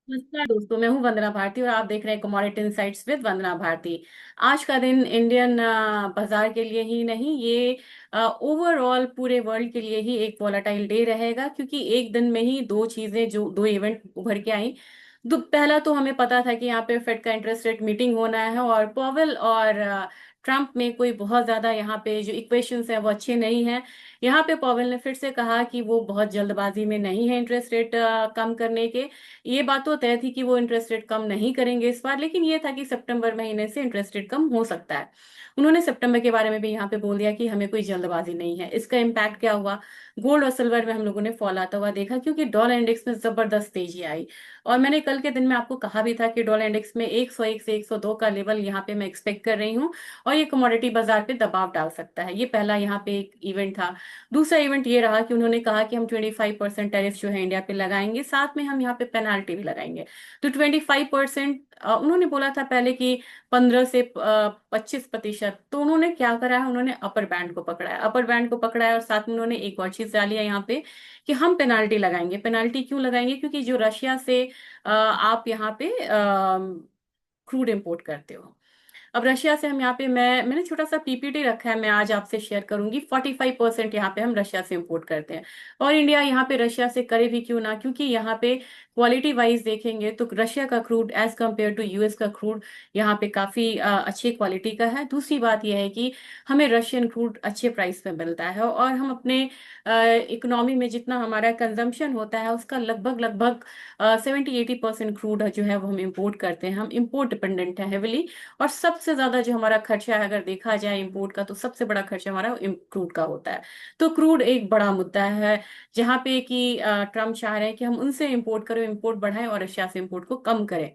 नमस्कार दोस्तों, मैं हूं वंदना भारती और आप देख रहे हैं कमोडिटी इनसाइट्स विद वंदना भारती। आज का दिन इंडियन बाजार के लिए ही नहीं, ये ओवरऑल पूरे वर्ल्ड के लिए ही एक वॉलेटाइल डे रहेगा, क्योंकि एक दिन में ही दो चीजें, जो दो इवेंट उभर के आई। पहला तो हमें पता था कि यहाँ पे फेड का इंटरेस्ट रेट मीटिंग होना है, और पॉवेल और ट्रम्प में कोई बहुत ज्यादा यहाँ पे जो इक्वेशंस हैं वो अच्छे नहीं हैं। यहाँ पे पॉवेल ने फिर से कहा कि वो बहुत जल्दबाजी में नहीं है इंटरेस्ट रेट कम करने के। ये बात तो तय थी कि वो इंटरेस्ट रेट कम नहीं करेंगे इस बार, लेकिन ये था कि सितंबर महीने से इंटरेस्ट रेट कम हो सकता है। उन्होंने सितंबर के बारे में भी यहाँ पे बोल दिया कि हमें कोई जल्दबाजी नहीं है। इसका इम्पैक्ट क्या हुआ? गोल्ड और सिल्वर में हम लोगों ने फॉल आता हुआ देखा, क्योंकि डॉलर इंडेक्स में जबरदस्त तेजी आई। और मैंने कल के दिन में आपको कहा भी था कि डॉलर इंडेक्स में 101 से 102 का लेवल यहाँ पे मैं एक्सपेक्ट कर रही हूँ, और ये कमोडिटी बाजार पे दबाव डाल सकता है। ये पहला यहाँ पे एक इवेंट था। दूसरा इवेंट ये रहा कि उन्होंने कहा कि हम 25% टैरिफ जो है इंडिया पे लगाएंगे, साथ में हम यहाँ पे पेनाल्टी भी लगाएंगे। तो 25%, उन्होंने बोला था पहले कि 15 से 25%। तो उन्होंने क्या करा है, उन्होंने अपर बैंड को पकड़ा है, अपर बैंड को पकड़ा है, और साथ में उन्होंने एक और चीज डाली है यहाँ पे कि हम पेनाल्टी लगाएंगे। पेनाल्टी क्यों लगाएंगे? क्योंकि जो रशिया से आप यहाँ पे क्रूड इंपोर्ट करते हो। अब रशिया से हम यहाँ पे मैंने छोटा सा पीपीटी रखा है, मैं आज आपसे शेयर करूंगी। 45% यहाँ पे हम रशिया से इंपोर्ट करते हैं। और इंडिया यहाँ पे रशिया से करे भी क्यों ना, क्योंकि यहाँ पे क्वालिटी वाइज देखेंगे तो रशिया का crude as compared to US का क्रूड यहाँ पे काफी अच्छी क्वालिटी का है। दूसरी बात यह है कि हमें रशियन क्रूड अच्छे प्राइस पे मिलता है, और हम अपने इकोनॉमी में जितना हमारा कंजम्पशन होता है उसका लगभग लगभग 70-80% क्रूड जो है वो हम इंपोर्ट करते हैं। हम इंपोर्ट डिपेंडेंट है हेविली। और सबसे ज्यादा जो हमारा खर्चा है, अगर देखा जाए इंपोर्ट का, तो सबसे बड़ा खर्चा हमारा क्रूड का होता है। तो क्रूड एक बड़ा मुद्दा है, जहां पे कि ट्रम्प चाह रहे हैं कि हम उनसे इंपोर्ट करें, इंपोर्ट बढ़ाएं, और रशिया से इंपोर्ट को कम करें।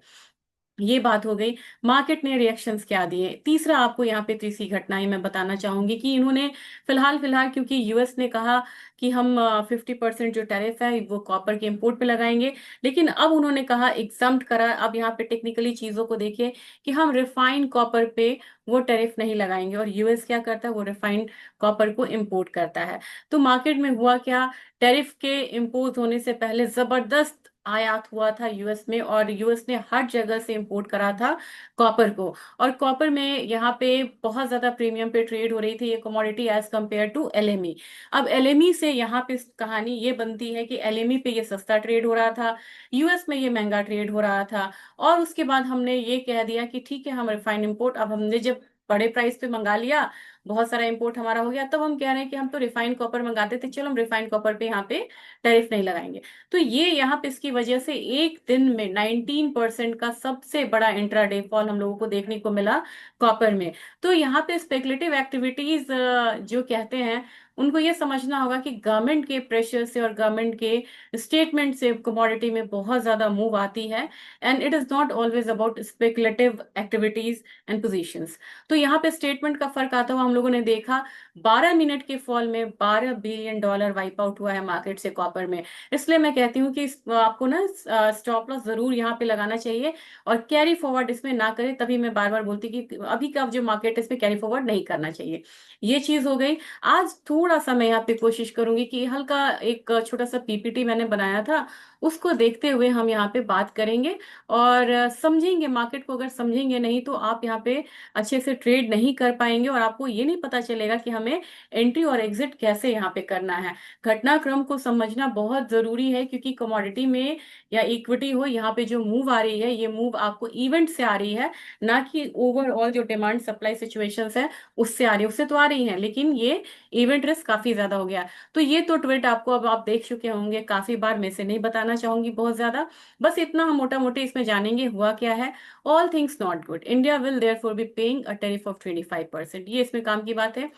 ये बात हो गई। मार्केट ने रिएक्शंस क्या दिए? तीसरा आपको यहाँ पे तीसरी घटनाएं मैं बताना चाहूंगी कि इन्होंने फिलहाल फिलहाल, क्योंकि यूएस ने कहा कि हम 50% जो टैरिफ है वो कॉपर के इंपोर्ट पे लगाएंगे, लेकिन अब उन्होंने कहा एग्जम्प्ट करा। अब यहाँ पे टेक्निकली चीजों को देखिए कि हम रिफाइंड कॉपर पे वो टैरिफ नहीं लगाएंगे, और यूएस क्या करता है, वो रिफाइंड कॉपर को इंपोर्ट करता है। तो मार्केट में हुआ क्या? टैरिफ के इम्पोज होने से पहले जबरदस्त आयात हुआ था यूएस में, और यूएस ने हर जगह से इंपोर्ट करा था कॉपर को। और कॉपर में यहाँ पे बहुत ज्यादा प्रीमियम पे ट्रेड हो रही थी ये commodity, as compared to LME. अब एलएमई से यहाँ पे कहानी ये बनती है कि एलएमई पे ये सस्ता ट्रेड हो रहा था, यूएस में ये महंगा ट्रेड हो रहा था। और उसके बाद हमने ये कह दिया कि ठीक है, हम रिफाइंड इंपोर्ट, अब हमने जब बड़े प्राइस पे मंगा लिया, बहुत सारा इंपोर्ट हमारा हो गया, तब हम कह रहे हैं कि हम तो रिफाइंड कॉपर मंगाते थे, चलो हम रिफाइंड कॉपर पे यहाँ पे टैरिफ नहीं लगाएंगे। तो ये यहाँ पे इसकी वजह से एक दिन में 19% का सबसे बड़ा इंट्राडे फॉल हम लोगों को देखने को मिला कॉपर में। तो यहाँ पे स्पेकुलेटिव एक्टिविटीज जो कहते हैं, उनको ये समझना होगा कि गवर्नमेंट के प्रेशर से और गवर्नमेंट के स्टेटमेंट से कमोडिटी में बहुत ज्यादा मूव आती है। And it is not always about speculative activities and positions. तो यहाँ पे स्टेटमेंट का फर्क आता हुआ हम लोगों ने देखा। 12 मिनट के फॉल में $12 बिलियन वाइप आउट हुआ है मार्केट से कॉपर में। इसलिए मैं कहती हूँ कि आपको ना स्टॉप लॉस जरूर यहाँ पे लगाना चाहिए, और कैरी फॉरवर्ड इसमें ना करें। तभी मैं बार बार बोलती कि अभी का जो मार्केट है इसमें कैरी फॉरवर्ड नहीं करना चाहिए। ये चीज हो गई। आज थोड़ा सा मैं यहाँ पे कोशिश करूंगी कि हल्का एक छोटा सा पीपीटी मैंने बनाया था, उसको देखते हुए हम यहाँ पे बात करेंगे, और समझेंगे मार्केट को। अगर समझेंगे नहीं तो आप यहाँ पे अच्छे से ट्रेड नहीं कर पाएंगे, और आपको ये नहीं पता चलेगा कि हमें एंट्री और एग्जिट कैसे यहाँ पे करना है। घटनाक्रम को समझना बहुत जरूरी है, क्योंकि कमोडिटी में या इक्विटी हो, यहाँ पे जो मूव आ रही है, ये मूव आपको इवेंट से आ रही है, ना कि ओवरऑल जो डिमांड सप्लाई सिचुएशंस है उससे आ रही है। उससे तो आ रही है, लेकिन ये इवेंट रिस्क काफी ज्यादा हो गया। तो ये तो ट्वीट आपको अब आप देख चुके होंगे काफी बार, मैं से नहीं बताना चाहूंगी बहुत ज्यादा। बस इतना हम मोटा मोटी इसमें जानेंगे हुआ क्या है। All things not good, India will therefore be paying a tariff of 25%, ये इसमें काम की बात है।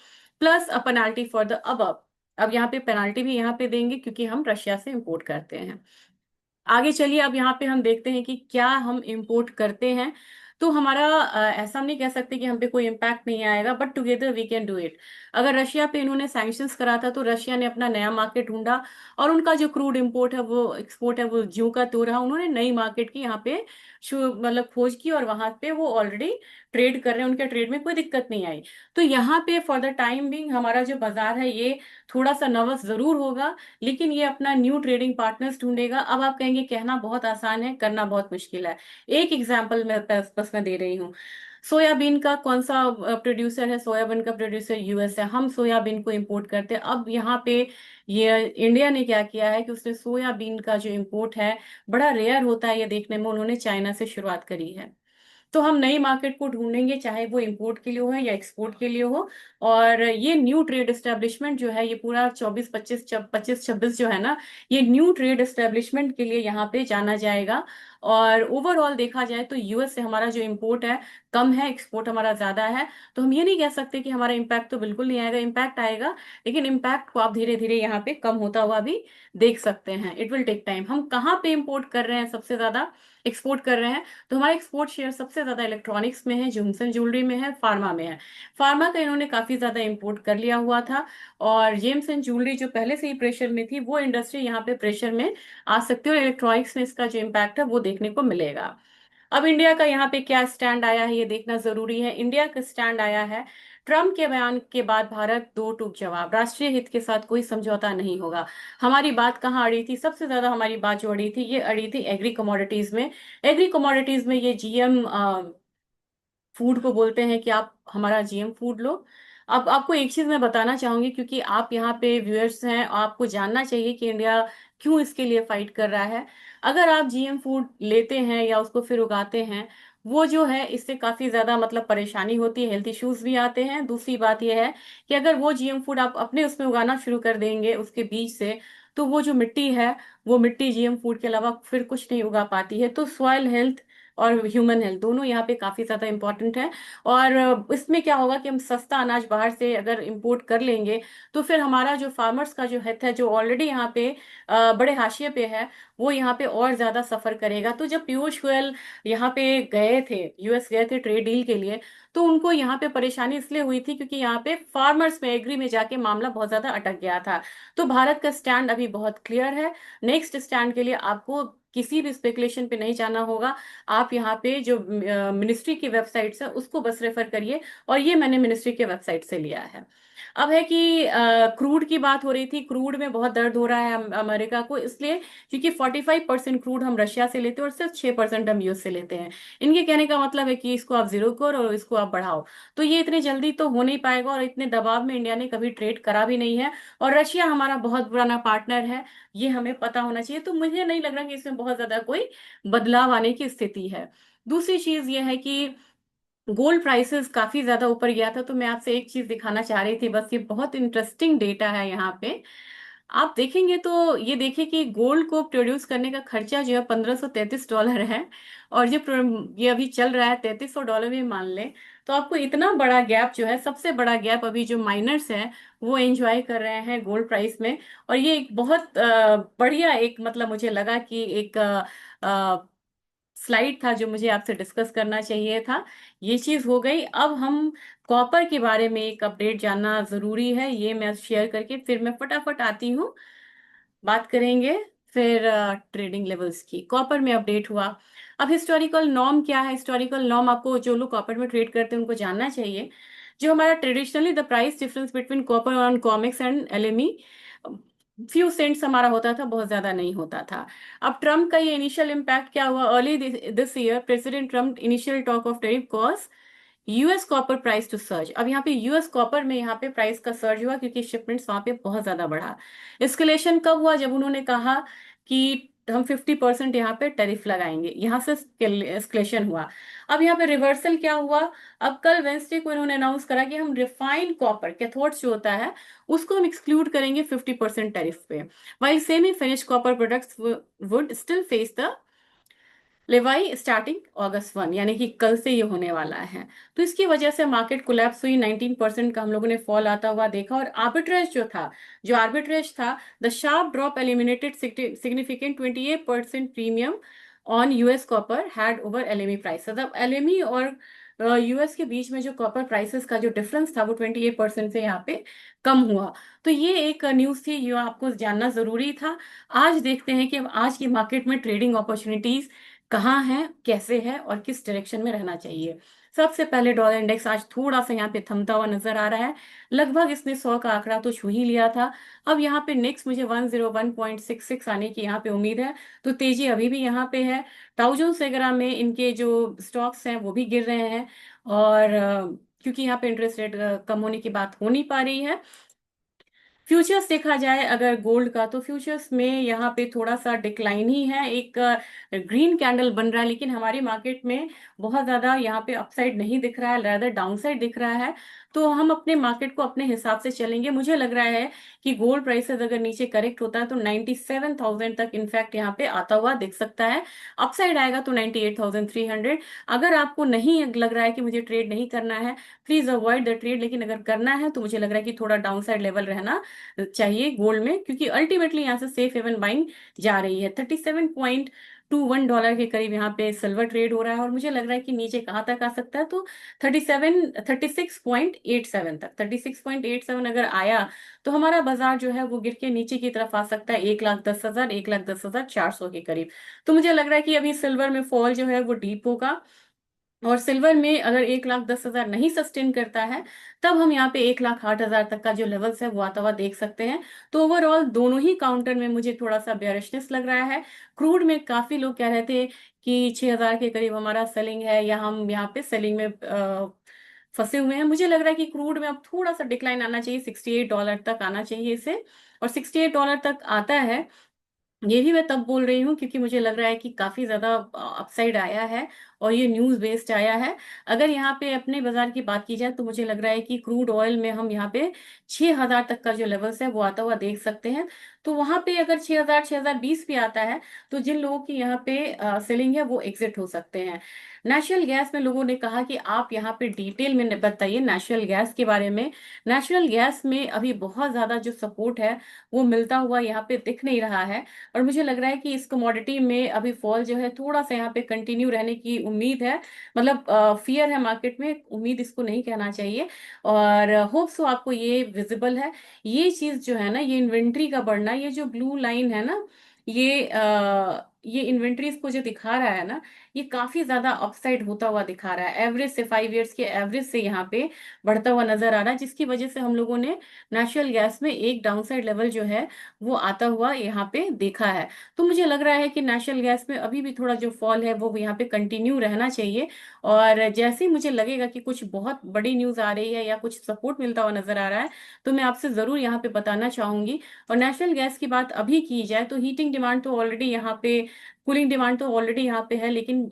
Plus a penalty for the above. अब यहाँ पे पेनाल्टी भी यहाँ पे देंगे, क्योंकि हम रशिया से इंपोर्ट करते हैं। आगे चलिए, अब यहाँ पे हम देखते हैं कि क्या हम इंपोर्ट करते हैं। तो हमारा ऐसा नहीं कह सकते कि हम पे कोई इम्पैक्ट नहीं आएगा, but together we can do it. अगर रशिया पे इन्होंने सैंक्शंस करा था, तो रशिया ने अपना नया मार्केट ढूंढा, और उनका जो क्रूड इंपोर्ट है वो एक्सपोर्ट है वो ज्यों का त्यों रहा। उन्होंने नई मार्केट की यहाँ पे मतलब खोज की और वहां पे वो ऑलरेडी ट्रेड कर रहे हैं, उनके ट्रेड में कोई दिक्कत नहीं आई। तो यहाँ पे फॉर द टाइम बिंग हमारा जो बाजार है ये थोड़ा सा नर्वस जरूर होगा, लेकिन ये अपना न्यू ट्रेडिंग पार्टनर्स ढूंढेगा। अब आप कहेंगे कहना बहुत आसान है, करना बहुत मुश्किल है। एक एग्जांपल मैं बस मैं दे रही हूँ। सोयाबीन का कौन सा प्रोड्यूसर है? सोयाबीन का प्रोड्यूसर यूएस है। हम सोयाबीन को इंपोर्ट करते हैं। अब यहाँ पे ये इंडिया ने क्या किया है कि उसने सोयाबीन का जो इंपोर्ट है, बड़ा रेयर होता है ये देखने में, उन्होंने चाइना से शुरुआत करी है। तो हम नई मार्केट को ढूंढेंगे, चाहे वो इंपोर्ट के लिए हो या एक्सपोर्ट के लिए हो। और ये न्यू ट्रेड एस्टेब्लिशमेंट जो है, ये पूरा 24 25 26 जो है ना, ये न्यू ट्रेड एस्टेब्लिशमेंट के लिए यहाँ पे जाना जाएगा। और ओवरऑल देखा जाए तो यूएस से हमारा जो इंपोर्ट है कम है, एक्सपोर्ट हमारा ज्यादा है। तो हम ये नहीं कह सकते कि हमारा इम्पैक्ट तो बिल्कुल नहीं आएगा, इम्पैक्ट आएगा, लेकिन इम्पैक्ट को आप धीरे धीरे यहाँ पे कम होता हुआ भी देख सकते हैं। It will take time. हम कहाँ पे इंपोर्ट कर रहे हैं सबसे ज्यादा, एक्सपोर्ट कर रहे हैं? तो हमारा एक्सपोर्ट शेयर सबसे ज्यादा इलेक्ट्रॉनिक्स में है, जिम्सन ज्वेलरी में है, फार्मा में है। फार्मा का इन्होंने काफी ज्यादा इंपोर्ट कर लिया हुआ था, और जेम्सन ज्वेलरी जो पहले से ही प्रेशर में थी, वो इंडस्ट्री यहाँ पे प्रेशर में आ सकती है, और इलेक्ट्रॉनिक्स में इसका जो इम्पैक्ट है वो देखने को मिलेगा। अब इंडिया का यहाँ पे क्या स्टैंड आया है ये देखना जरूरी है। इंडिया का स्टैंड आया है, ट्रम्प के बयान के बाद भारत दो टूक जवाब, राष्ट्रीय हित के साथ कोई समझौता नहीं होगा। हमारी बात कहाँ अड़ी थी? सबसे ज्यादा हमारी बात जो अड़ी थी, ये अड़ी थी एग्री कमोडिटीज में। एग्री कमोडिटीज में ये जीएम फूड को बोलते हैं कि आप हमारा जीएम फूड लो। अब आपको एक चीज मैं बताना चाहूंगी, क्योंकि आप यहाँ पे व्यूअर्स हैं, आपको जानना चाहिए कि इंडिया क्यों इसके लिए फाइट कर रहा है। अगर आप जीएम फूड लेते हैं या उसको फिर उगाते हैं, वो जो है इससे काफी ज्यादा मतलब परेशानी होती है, हेल्थ इश्यूज भी आते हैं। दूसरी बात यह है कि अगर वो जीएम फूड आप अपने उसमें उगाना शुरू कर देंगे उसके बीज से, तो वो जो मिट्टी है, वो मिट्टी जीएम फूड के अलावा फिर कुछ नहीं उगा पाती है। तो सॉइल हेल्थ और ह्यूमन हेल्थ दोनों यहाँ पे काफी ज्यादा इंपॉर्टेंट है। और इसमें क्या होगा कि हम सस्ता अनाज बाहर से अगर इंपोर्ट कर लेंगे, तो फिर हमारा जो फार्मर्स का जो हित है, जो ऑलरेडी यहाँ पे बड़े हाशिए पे है, वो यहाँ पे और ज्यादा सफर करेगा। तो जब पीयूष गोयल यहाँ पे गए थे, यूएस गए थे ट्रेड डील के लिए, तो उनको यहाँ पे परेशानी इसलिए हुई थी क्योंकि यहाँ पे फार्मर्स में एग्री में जाके मामला बहुत ज्यादा अटक गया था। तो भारत का स्टैंड अभी बहुत क्लियर है। नेक्स्ट स्टैंड के लिए आपको किसी भी स्पेकुलेशन पे नहीं जाना होगा। आप यहाँ पे जो मिनिस्ट्री की वेबसाइट है उसको बस रेफर करिए, और ये मैंने मिनिस्ट्री के वेबसाइट से लिया है। अब है कि क्रूड की बात हो रही थी। क्रूड में बहुत दर्द हो रहा है अमेरिका को, इसलिए क्योंकि 45% क्रूड हम रशिया से लेते हैं और सिर्फ 6% हम यूएस से लेते हैं। इनके कहने का मतलब है कि इसको आप जीरो करो और इसको आप बढ़ाओ। तो ये इतने जल्दी तो हो नहीं पाएगा, और इतने दबाव में इंडिया ने कभी ट्रेड करा भी नहीं है। और रशिया हमारा बहुत पुराना पार्टनर है, ये हमें पता होना चाहिए। तो मुझे नहीं लग रहा कि इसमें बहुत ज्यादा कोई बदलाव आने की स्थिति है। दूसरी चीज ये है कि गोल्ड प्राइसेस काफी ज्यादा ऊपर गया था। तो मैं आपसे एक चीज दिखाना चाह रही थी, बस ये बहुत इंटरेस्टिंग डेटा है यहाँ पे। आप देखेंगे तो ये देखिए कि गोल्ड को प्रोड्यूस करने का खर्चा जो है $1533 है, और ये अभी चल रहा है $3300 भी मान लें। तो आपको इतना बड़ा गैप जो है, सबसे बड़ा गैप अभी जो माइनर्स हैं वो एंजॉय कर रहे हैं गोल्ड प्राइस में। और ये एक बहुत बढ़िया एक मतलब मुझे लगा कि एक स्लाइड था जो मुझे आपसे डिस्कस करना चाहिए था। ये चीज हो गई। अब हम कॉपर के बारे में एक अपडेट जानना जरूरी है, ये मैं शेयर करके फिर मैं फटाफट आती हूँ, बात करेंगे फिर ट्रेडिंग लेवल्स की। कॉपर में अपडेट हुआ। अब हिस्टोरिकल नॉर्म क्या है? हिस्टोरिकल नॉर्म आपको, जो लोग कॉपर में ट्रेड करते हैं उनको जानना चाहिए। जो हमारा traditionally the price difference between copper on COMEX and LME, few cents हमारा होता था, बहुत ज्यादा नहीं होता था। अब ट्रम्प का ये इनिशियल इम्पैक्ट क्या हुआ? Early this year President Trump initial talk of tariff cause US copper price to surge. अब यहाँ पे यूएस कॉपर में यहाँ पे प्राइस का सर्ज हुआ क्योंकि शिपमेंट्स वहां पे बहुत ज्यादा बढ़ा। एस्केलेशन कब हुआ? जब उन्होंने कहा कि हम 50% यहाँ पे टैरिफ लगाएंगे, यहाँ से एस्केलेशन हुआ। अब यहाँ पे रिवर्सल क्या हुआ? अब कल वेंसडे को इन्होंने अनाउंस करा कि हम रिफाइंड कॉपर कैथोड्स जो होता है उसको हम एक्सक्लूड करेंगे 50% टैरिफ पे, while semi finish copper products would still face the लेवाई starting August 1, यानी कि कल से ये होने वाला है। तो इसकी वजह से मार्केट कोलैप्स हुई, 19% का हम लोगों ने फॉल आता हुआ देखा। और आर्बिट्रेज जो था, जो आर्बिट्रेज था, the sharp drop eliminated significant 28% premium on US copper had over LME price. मतलब एलएमई और यूएस के बीच में जो कॉपर प्राइसेस का जो डिफरेंस था वो 28% से यहाँ पे कम हुआ। तो ये एक न्यूज थी जो आपको जानना जरूरी था। आज देखते हैं कि आज की मार्केट में ट्रेडिंग अपॉर्चुनिटीज कहाँ है, कैसे है और किस डायरेक्शन में रहना चाहिए। सबसे पहले डॉलर इंडेक्स आज थोड़ा सा यहाँ पे थमता हुआ नजर आ रहा है। लगभग इसने 100 का आंकड़ा तो छू ही लिया था। अब यहाँ पे नेक्स्ट मुझे 101.66 आने की यहाँ पे उम्मीद है। तो तेजी अभी भी यहाँ पे है। डाउ जोन्स वगैरह में इनके जो स्टॉक्स हैं वो भी गिर रहे हैं। और क्योंकि यहाँ पे इंटरेस्ट रेट कम होने की बात हो नहीं पा रही है। फ्यूचर्स देखा जाए अगर गोल्ड का, तो फ्यूचर्स में यहाँ पे थोड़ा सा डिक्लाइन ही है। एक ग्रीन कैंडल बन रहा है, लेकिन हमारी मार्केट में बहुत ज्यादा यहाँ पे अपसाइड नहीं दिख रहा है, rather डाउनसाइड दिख रहा है। तो हम अपने मार्केट को अपने हिसाब से चलेंगे। मुझे लग रहा है कि गोल्ड प्राइसेस अगर नीचे करेक्ट होता है तो 97,000 तक इनफैक्ट यहाँ पे आता हुआ दिख सकता है। अपसाइड आएगा तो 98,300। अगर आपको नहीं लग रहा है कि मुझे ट्रेड नहीं करना है, प्लीज अवॉइड द ट्रेड। लेकिन अगर करना है तो मुझे लग रहा है कि थोड़ा डाउनसाइड लेवल रहना चाहिए गोल्ड में, क्योंकि अल्टीमेटली यहाँ से सेफ हेवन बाइंग जा रही है। $37.21 के करीब यहाँ पे सिल्वर ट्रेड हो रहा है, और मुझे लग रहा है कि नीचे कहाँ तक आ सकता है, तो 36.87 तक। 36.87 अगर आया तो हमारा बाजार जो है वो गिर के नीचे की तरफ आ सकता है 1,10,000, 1,10,400 के करीब। तो मुझे लग रहा है कि अभी सिल्वर में फॉल जो है वो डीप होगा। और सिल्वर में अगर 1,10,000 नहीं सस्टेन करता है, तब हम यहाँ पे 1,08,000 तक का जो लेवल्स है वो आता हुआ देख सकते हैं। तो ओवरऑल दोनों ही काउंटर में मुझे थोड़ा सा बेयरिशनेस लग रहा है। क्रूड में काफी लोग कह रहे थे कि 6,000 के करीब हमारा सेलिंग है, या हम यहाँ पे सेलिंग में फंसे हुए हैं। मुझे लग रहा है कि क्रूड में अब थोड़ा सा डिक्लाइन आना चाहिए, $68 तक आना चाहिए इसे। और $68 तक आता है, ये भी मैं तब बोल रही हूँ क्योंकि मुझे लग रहा है कि काफी ज्यादा अपसाइड आया है, और ये न्यूज बेस्ड आया है। अगर यहाँ पे अपने बाजार की बात की जाए तो मुझे लग रहा है कि क्रूड ऑयल में हम यहाँ पे 6,000 तक का जो लेवल्स है वो आता हुआ देख सकते हैं। तो वहां पे अगर 6,000, 6,020 भी आता है, तो जिन लोगों की यहाँ पे सेलिंग है वो एग्जिट हो सकते हैं। नेचुरल गैस में लोगों ने कहा कि आप यहाँ पे डिटेल में बताइए नेचुरल गैस के बारे में। नेचुरल गैस में अभी बहुत ज्यादा जो सपोर्ट है वो मिलता हुआ यहाँ पे दिख नहीं रहा है। और मुझे लग रहा है कि इस कमोडिटी में अभी फॉल जो है थोड़ा सा यहाँ पे कंटिन्यू रहने की उम्मीद है। मतलब फियर है मार्केट में, उम्मीद इसको नहीं कहना चाहिए। और होप सो आपको ये विजिबल है। ये चीज जो है ना, ये इन्वेंट्री का बढ़ना, ये जो ब्लू लाइन है ना, ये इन्वेंट्रीज को जो दिखा रहा है ना, ये काफी ज्यादा अपसाइड होता हुआ दिखा रहा है। एवरेज से 5 इयर्स के एवरेज से यहाँ पे बढ़ता हुआ नजर आ रहा है, जिसकी वजह से हम लोगों ने नेचुरल गैस में एक डाउनसाइड लेवल जो है वो आता हुआ यहाँ पे देखा है। तो मुझे लग रहा है कि नेचुरल गैस में अभी भी थोड़ा जो फॉल है वो यहाँ पे कंटिन्यू रहना चाहिए। और जैसे ही मुझे लगेगा कि कुछ बहुत बड़ी न्यूज आ रही है या कुछ सपोर्ट मिलता हुआ नजर आ रहा है, तो मैं आपसे जरूर यहाँ पे बताना चाहूंगी। और नेचुरल गैस की बात अभी की जाए तो हीटिंग डिमांड तो ऑलरेडी यहाँ पे, कूलिंग डिमांड तो ऑलरेडी यहाँ पे है, लेकिन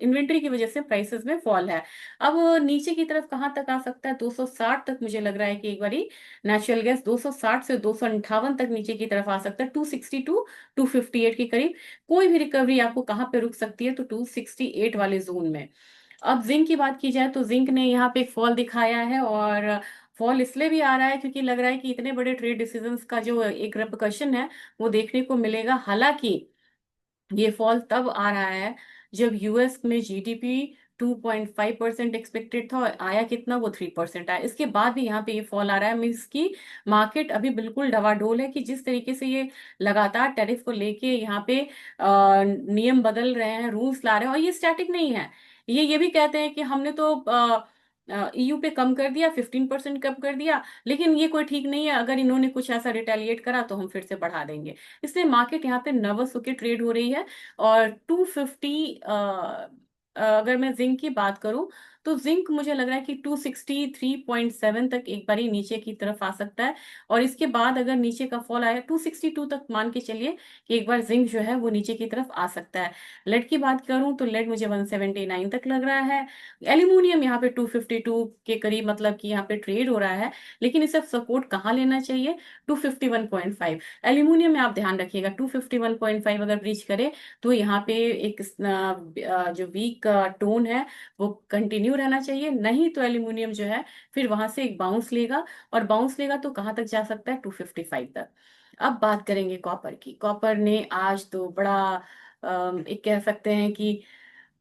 इन्वेंट्री की वजह से प्राइसेस में फॉल है। अब नीचे की तरफ कहाँ तक आ सकता है, 260 तक मुझे लग रहा है कि एक बारी नेचुरल गैस 260 से 258 तक नीचे की तरफ आ सकता है, 262 258 के करीब। कोई भी रिकवरी आपको कहाँ पे रुक सकती है, तो 268 वाले जोन में। अब जिंक की बात की जाए तो जिंक ने यहाँ पे एक फॉल दिखाया है, और फॉल इसलिए भी आ रहा है क्योंकि लग रहा है कि इतने बड़े ट्रेड डिसीजंस का जो एक रेpercussion है वो देखने को मिलेगा। हालांकि ये फॉल तब आ रहा है जब यूएस में जीडीपी 2.5% एक्सपेक्टेड था, और आया कितना, वो 3% आया। इसके बाद भी यहाँ पे ये फॉल आ रहा है। मीन्स की मार्केट अभी बिल्कुल डवाडोल है कि जिस तरीके से ये लगातार टैरिफ को लेके यहाँ पे नियम बदल रहे हैं, रूल्स ला रहे हैं, और ये स्टैटिक नहीं है। ये भी कहते हैं कि हमने तो ईयू पे कम कर दिया, 15% कम कर दिया, लेकिन ये कोई ठीक नहीं है, अगर इन्होंने कुछ ऐसा रिटेलिएट करा तो हम फिर से बढ़ा देंगे। इसलिए मार्केट यहाँ पे नर्वस होकर ट्रेड हो रही है। और 250, अगर मैं जिंक की बात करूं, तो जिंक मुझे लग रहा है कि 263.7 तक एक बारी नीचे की तरफ आ सकता है। और इसके बाद अगर नीचे का फॉल आया 262 तक, मान के चलिए कि एक बार जिंक जो है वो नीचे की तरफ आ सकता है। लेड की बात करूं तो लेड मुझे 179 तक लग रहा है। एल्यूमिनियम यहाँ पे 252 के करीब, मतलब कि यहाँ पे ट्रेड हो रहा है। लेकिन इसे सपोर्ट कहाँ लेना चाहिए, 251.5। एल्यूमिनियम में आप ध्यान रखिएगा, 251.5 अगर ब्रीच करे तो यहाँ पे एक जो वीक टोन है वो कंटिन्यू रहना चाहिए। नहीं तो एल्यूमिनियम जो है फिर वहां से एक बाउंस लेगा, और बाउंस लेगा तो कहाँ तक जा सकता है, 255 तक। अब बात करेंगे कॉपर की। कॉपर ने आज तो बड़ा एक कह सकते हैं कि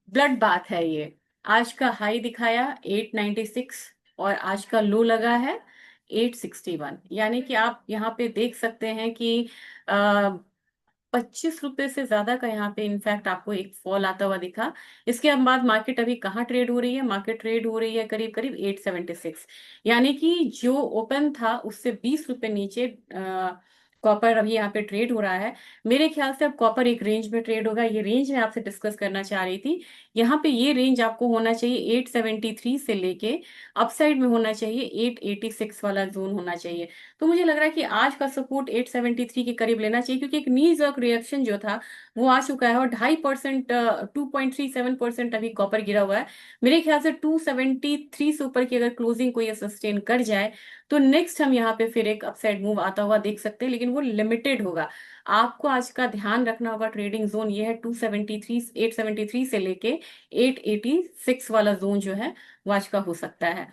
ब्लड बात है ये। आज का हाई दिखाया 896, और आज का लो लगा है 861। यानी कि आप यहाँ पे देख सकते हैं कि ₹25 से ज्यादा का यहाँ पे इनफैक्ट आपको एक फॉल आता हुआ दिखा। इसके बाद मार्केट अभी कहाँ ट्रेड हो रही है? मार्केट ट्रेड हो रही है करीब करीब 876, यानी कि जो ओपन था उससे ₹20 नीचे कॉपर अभी यहाँ पे ट्रेड हो रहा है। मेरे ख्याल से अब कॉपर एक रेंज में ट्रेड होगा, ये रेंज मैं आपसे डिस्कस करना चाह रही थी। यहाँ पे ये रेंज आपको होना चाहिए 873 से लेके अपसाइड में होना चाहिए 886 वाला जोन होना चाहिए। तो मुझे लग रहा है कि आज का सपोर्ट 873 के करीब लेना चाहिए, क्योंकि एक नी जर्क रिएक्शन जो था वो आ चुका है, और 2.5%, 2.37% अभी कॉपर गिरा हुआ है। मेरे ख्याल से 273 से ऊपर की अगर क्लोजिंग कोई सस्टेन कर जाए तो नेक्स्ट हम यहाँ पे फिर एक अपसाइड मूव आता हुआ देख सकते हैं, लेकिन वो लिमिटेड होगा। आपको आज का ध्यान रखना होगा, ट्रेडिंग जोन ये है 273, 873 से लेके 886 वाला जोन जो है वो आज का हो सकता है।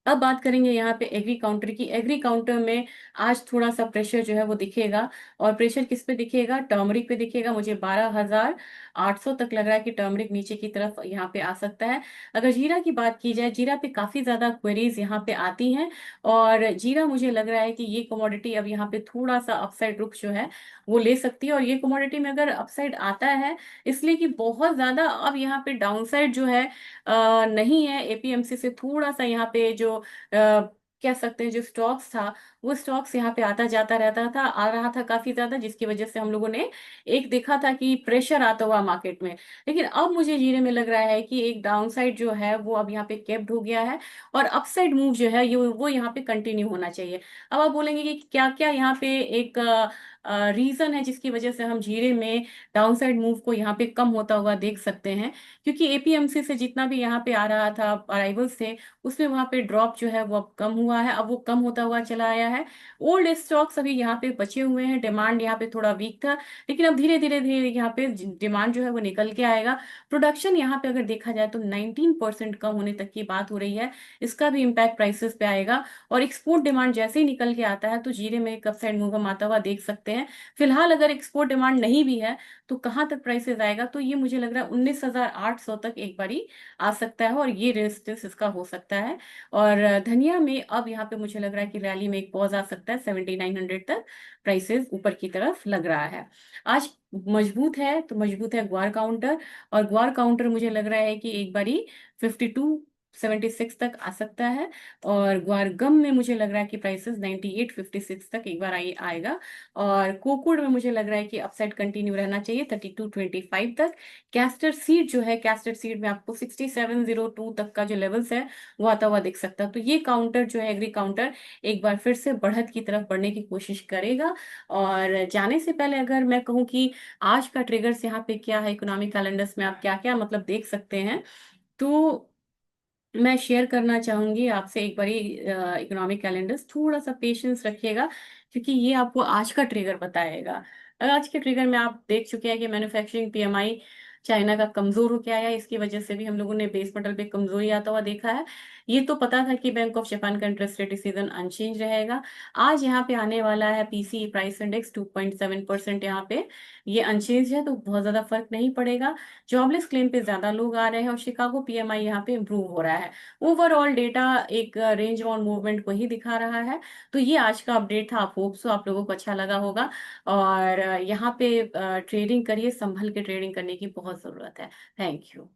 अब बात करेंगे यहाँ पे एग्री काउंटर की। एग्री काउंटर में आज थोड़ा सा प्रेशर जो है वो दिखेगा, और प्रेशर किस पे दिखेगा? टर्मरिक पे दिखेगा। मुझे 12,800 तक लग रहा है कि टर्मरिक नीचे की तरफ यहाँ पे आ सकता है। अगर जीरा की बात की जाए, जीरा पे काफी ज्यादा क्वेरीज यहाँ पे आती हैं, और जीरा मुझे लग रहा है कि ये कमोडिटी अब यहाँ पे थोड़ा सा अपसाइड रुख जो है वो ले सकती है। और ये कमोडिटी में अगर अपसाइड आता है, इसलिए कि बहुत ज्यादा अब यहाँ पे डाउनसाइड जो है नहीं है। एपीएमसी से थोड़ा सा यहाँ पे जो कह सकते हैं जो स्टॉक्स था, वो स्टॉक्स यहाँ पे आता जाता रहता था, आ रहा था काफी ज्यादा, जिसकी वजह से हम लोगों ने एक देखा था कि प्रेशर आता हुआ मार्केट में। लेकिन अब मुझे जीरे में लग रहा है कि एक डाउनसाइड जो है वो अब यहाँ पे केप्ड हो गया है, और अपसाइड मूव जो है ये वो यहाँ पे कंटिन्यू होना चाहिए। अब आप बोलेंगे कि क्या क्या यहाँ पे एक रीजन है जिसकी वजह से हम जीरे में डाउनसाइड मूव को यहाँ पे कम होता हुआ देख सकते हैं? क्योंकि एपीएमसी से जितना भी यहाँ पे आ रहा था अराइवल्स थे, उसमें वहां पे ड्रॉप जो है वो अब कम हुआ है, अब वो कम होता हुआ चला आया है। ओल्ड स्टॉक्स अभी यहाँ पे बचे हुए हैं, डिमांड यहाँ पे थोड़ा वीक था, लेकिन अब धीरे धीरे धीरे यहाँ पे डिमांड जो है वो निकल के आएगा। प्रोडक्शन यहाँ पे अगर देखा जाए तो 19% कम होने तक की बात हो रही है, इसका भी इम्पैक्ट प्राइसेस पे आएगा। और एक्सपोर्ट डिमांड जैसे ही निकल के आता है तो जीरे में एक अपसाइड मूव हम आता हुआ देख सकते हैं। फिलहाल अगर एक्सपोर्ट डिमांड नहीं भी है तो कहाँ तक प्राइसेस आएगा? तो ये मुझे लग रहा है 19,800 तक एक बारी आ सकता है, और ये रेजिस्टेंस इसका हो सकता है। और धनिया में अब यहाँ पे मुझे लग रहा है कि रैली में एक पॉज आ सकता है, 7,900 तक प्राइसेस ऊपर की तरफ लग रहा है। आज मजबूत है तो मजबूत है ग्वार काउंटर, और ग्वार काउंटर मुझे लग रहा है कि एक बारी 5276 तक आ सकता है। और ग्वार गम में मुझे लग रहा है कि प्राइसेस 9856 तक एक बार आएगा। और कोकुड़ में मुझे लग रहा है कि अपसाइड कंटिन्यू रहना चाहिए 3225 तक। कैस्टर सीड जो है, कैस्टर सीड में आपको 6702 तक का जो लेवल्स है वो आता हुआ दिख सकता है। तो ये काउंटर जो है, एग्री काउंटर, एक बार फिर से बढ़त की तरफ बढ़ने की कोशिश करेगा। और जाने से पहले अगर मैं कहूँ कि आज का ट्रिगर्स यहाँ पे क्या है, इकोनॉमिक कैलेंडर्स में आप क्या क्या मतलब देख सकते हैं, तो मैं शेयर करना चाहूंगी आपसे एक बारी इकोनॉमिक कैलेंडर्स। थोड़ा सा पेशेंस रखिएगा, क्योंकि ये आपको आज का ट्रिगर बताएगा। आज के ट्रिगर में आप देख चुके हैं कि मैन्युफैक्चरिंग पीएमआई चाइना का कमजोर होकर आया, इसकी वजह से भी हम लोगों ने बेस मेटल पे कमजोरी आता हुआ देखा है। ये तो पता था कि बैंक ऑफ जापान का इंटरेस्ट रेट डिसीजन अनचेंज रहेगा। आज यहाँ पे आने वाला है पीसी प्राइस इंडेक्स 2.7%, यहाँ पे ये अनचेंज है, तो बहुत ज्यादा फर्क नहीं पड़ेगा। जॉबलेस क्लेम पे ज्यादा लोग आ रहे हैं, और शिकागो पीएमआई यहाँ पे इम्प्रूव हो रहा है। ओवरऑल डेटा एक रेंज बाउंड मूवमेंट को ही दिखा रहा है। तो ये आज का अपडेट था। आप होप सो आप लोगों को अच्छा लगा होगा। और यहाँ पे ट्रेडिंग करिए, संभल के ट्रेडिंग करने की बहुत जरूरत है। Thank you.